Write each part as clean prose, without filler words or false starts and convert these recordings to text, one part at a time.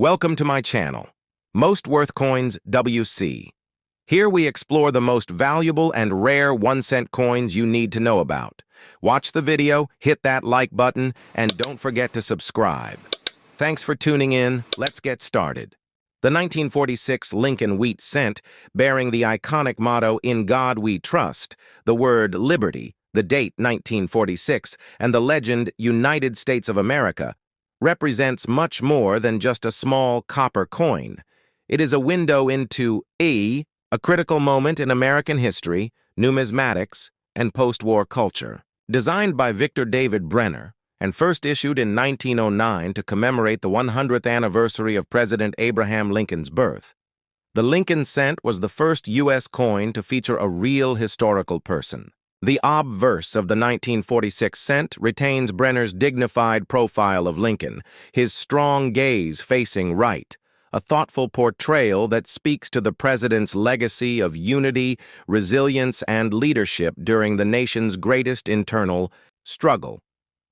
Welcome to my channel, Most Worth Coins WC. Here we explore the most valuable and rare 1-cent coins you need to know about. Watch the video, hit that like button, and don't forget to subscribe. Thanks for tuning in. Let's get started. The 1946 Lincoln Wheat cent, bearing the iconic motto, "In God We Trust," the word liberty, the date 1946, and the legend United States of America, represents much more than just a small copper coin. It is a window into a critical moment in American history, numismatics, and post-war culture. Designed by Victor David Brenner and first issued in 1909 to commemorate the 100th anniversary of President Abraham Lincoln's birth, the Lincoln cent was the first U.S. coin to feature a real historical person. The obverse of the 1946 cent retains Brenner's dignified profile of Lincoln, his strong gaze facing right, a thoughtful portrayal that speaks to the president's legacy of unity, resilience, and leadership during the nation's greatest internal struggle,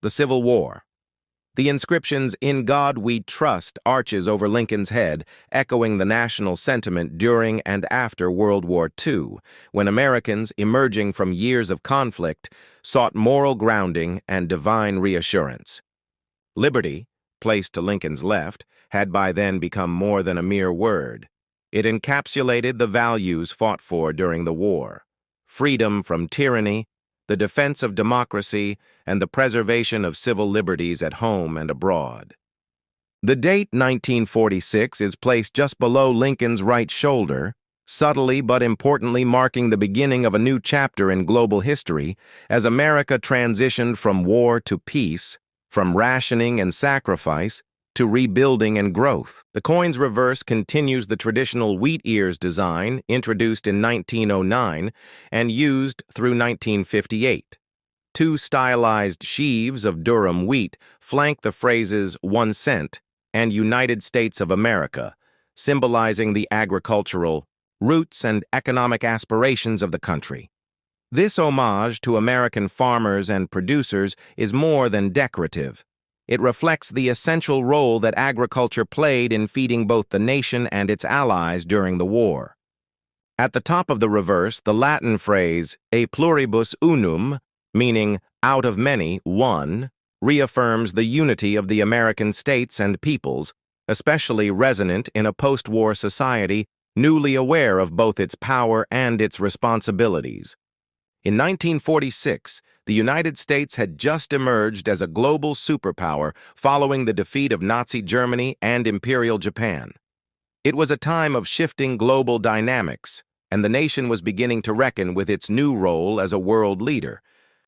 the Civil War. The inscription's "In God We Trust" arches over Lincoln's head, echoing the national sentiment during and after World War II, when Americans, emerging from years of conflict, sought moral grounding and divine reassurance. Liberty, placed to Lincoln's left, had by then become more than a mere word. It encapsulated the values fought for during the war: freedom from tyranny, the defense of democracy, and the preservation of civil liberties at home and abroad. The date 1946 is placed just below Lincoln's right shoulder, subtly but importantly marking the beginning of a new chapter in global history as America transitioned from war to peace, from rationing and sacrifice to rebuilding and growth. The coin's reverse continues the traditional wheat ears design introduced in 1909 and used through 1958. Two stylized sheaves of Durham wheat flank the phrases "1 cent" and "United States of America," symbolizing the agricultural roots and economic aspirations of the country. This homage to American farmers and producers is more than decorative. It reflects the essential role that agriculture played in feeding both the nation and its allies during the war. At the top of the reverse, the Latin phrase "e pluribus unum," meaning "out of many, one," reaffirms the unity of the American states and peoples, especially resonant in a post-war society newly aware of both its power and its responsibilities. In 1946, the United States had just emerged as a global superpower following the defeat of Nazi Germany and Imperial Japan. It was a time of shifting global dynamics, and the nation was beginning to reckon with its new role as a world leader.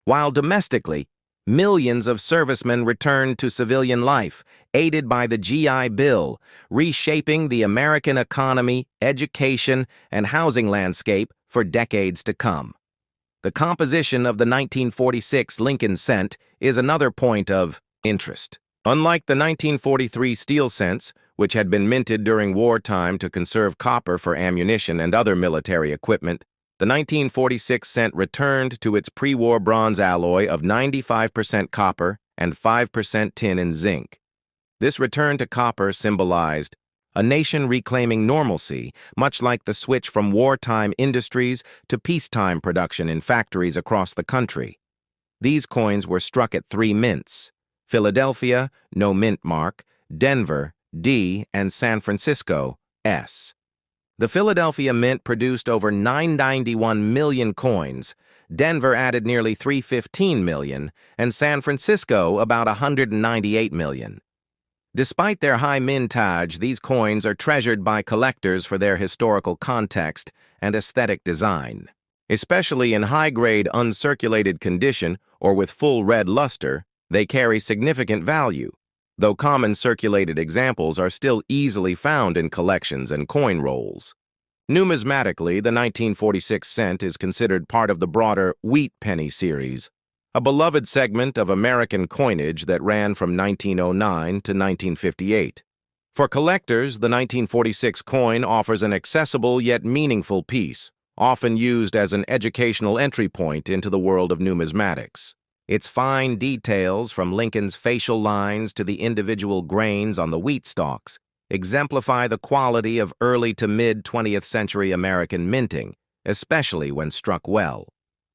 While domestically, millions of servicemen returned to civilian life, aided by the GI Bill, reshaping the American economy, education, and housing landscape for decades to come. The composition of the 1946 Lincoln cent is another point of interest. Unlike the 1943 steel cents, which had been minted during wartime to conserve copper for ammunition and other military equipment, the 1946 cent returned to its pre-war bronze alloy of 95% copper and 5% tin and zinc. This return to copper symbolized a nation reclaiming normalcy, much like the switch from wartime industries to peacetime production in factories across the country. These coins were struck at 3 mints: Philadelphia, no mint mark; Denver, D; and San Francisco, S. The Philadelphia Mint produced over 991 million coins, Denver added nearly 315 million, and San Francisco about 198 million. Despite their high mintage, these coins are treasured by collectors for their historical context and aesthetic design. Especially in high-grade uncirculated condition or with full red luster, they carry significant value, though common circulated examples are still easily found in collections and coin rolls. Numismatically, the 1946 cent is considered part of the broader Wheat Penny series, a beloved segment of American coinage that ran from 1909 to 1958. For collectors, the 1946 coin offers an accessible yet meaningful piece, often used as an educational entry point into the world of numismatics. Its fine details, from Lincoln's facial lines to the individual grains on the wheat stalks, exemplify the quality of early to mid-20th century American minting, especially when struck well.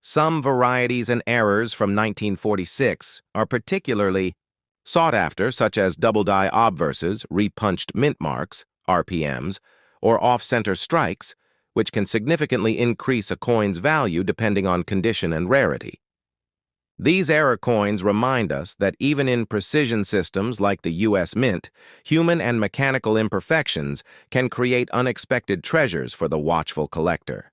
Some varieties and errors from 1946 are particularly sought after, such as double-die obverses, repunched mint marks, RPMs, or off-center strikes, which can significantly increase a coin's value depending on condition and rarity. These error coins remind us that even in precision systems like the U.S. Mint, human and mechanical imperfections can create unexpected treasures for the watchful collector.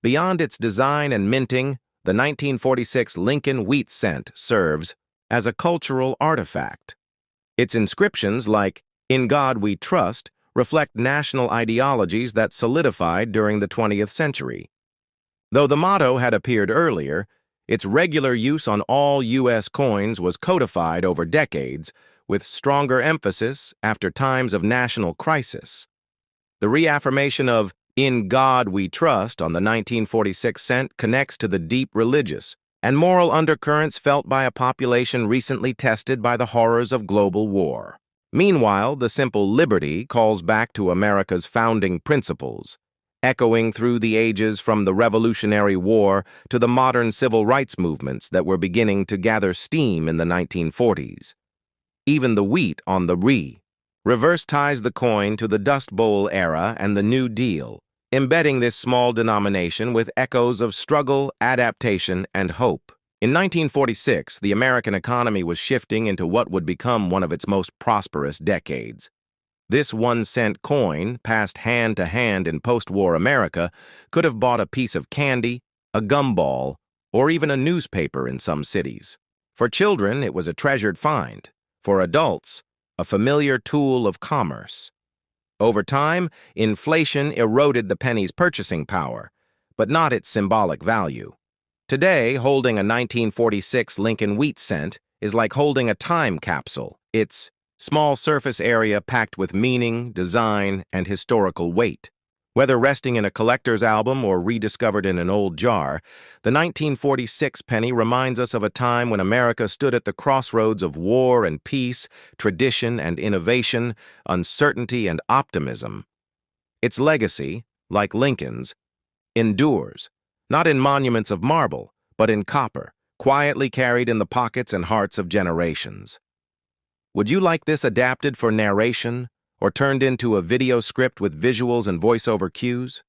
Beyond its design and minting, the 1946 Lincoln Wheat cent serves as a cultural artifact. Its inscriptions like, "In God We Trust," reflect national ideologies that solidified during the 20th century. Though the motto had appeared earlier, its regular use on all U.S. coins was codified over decades, with stronger emphasis after times of national crisis. The reaffirmation of "In God We Trust" on the 1946 cent connects to the deep religious and moral undercurrents felt by a population recently tested by the horrors of global war. Meanwhile, the simple liberty calls back to America's founding principles, echoing through the ages from the Revolutionary War to the modern civil rights movements that were beginning to gather steam in the 1940s. Even the wheat on the reverse ties the coin to the Dust Bowl era and the New Deal, embedding this small denomination with echoes of struggle, adaptation, and hope. In 1946, the American economy was shifting into what would become one of its most prosperous decades. This 1-cent coin, passed hand to hand in post-war America, could have bought a piece of candy, a gumball, or even a newspaper in some cities. For children, it was a treasured find. For adults, a familiar tool of commerce. Over time, inflation eroded the penny's purchasing power, but not its symbolic value. Today, holding a 1946 Lincoln Wheat cent is like holding a time capsule. Its small surface area packed with meaning, design, and historical weight. Whether resting in a collector's album or rediscovered in an old jar, the 1946 penny reminds us of a time when America stood at the crossroads of war and peace, tradition and innovation, uncertainty and optimism. Its legacy, like Lincoln's, endures, not in monuments of marble, but in copper, quietly carried in the pockets and hearts of generations. Would you like this adapted for narration, or turned into a video script with visuals and voiceover cues?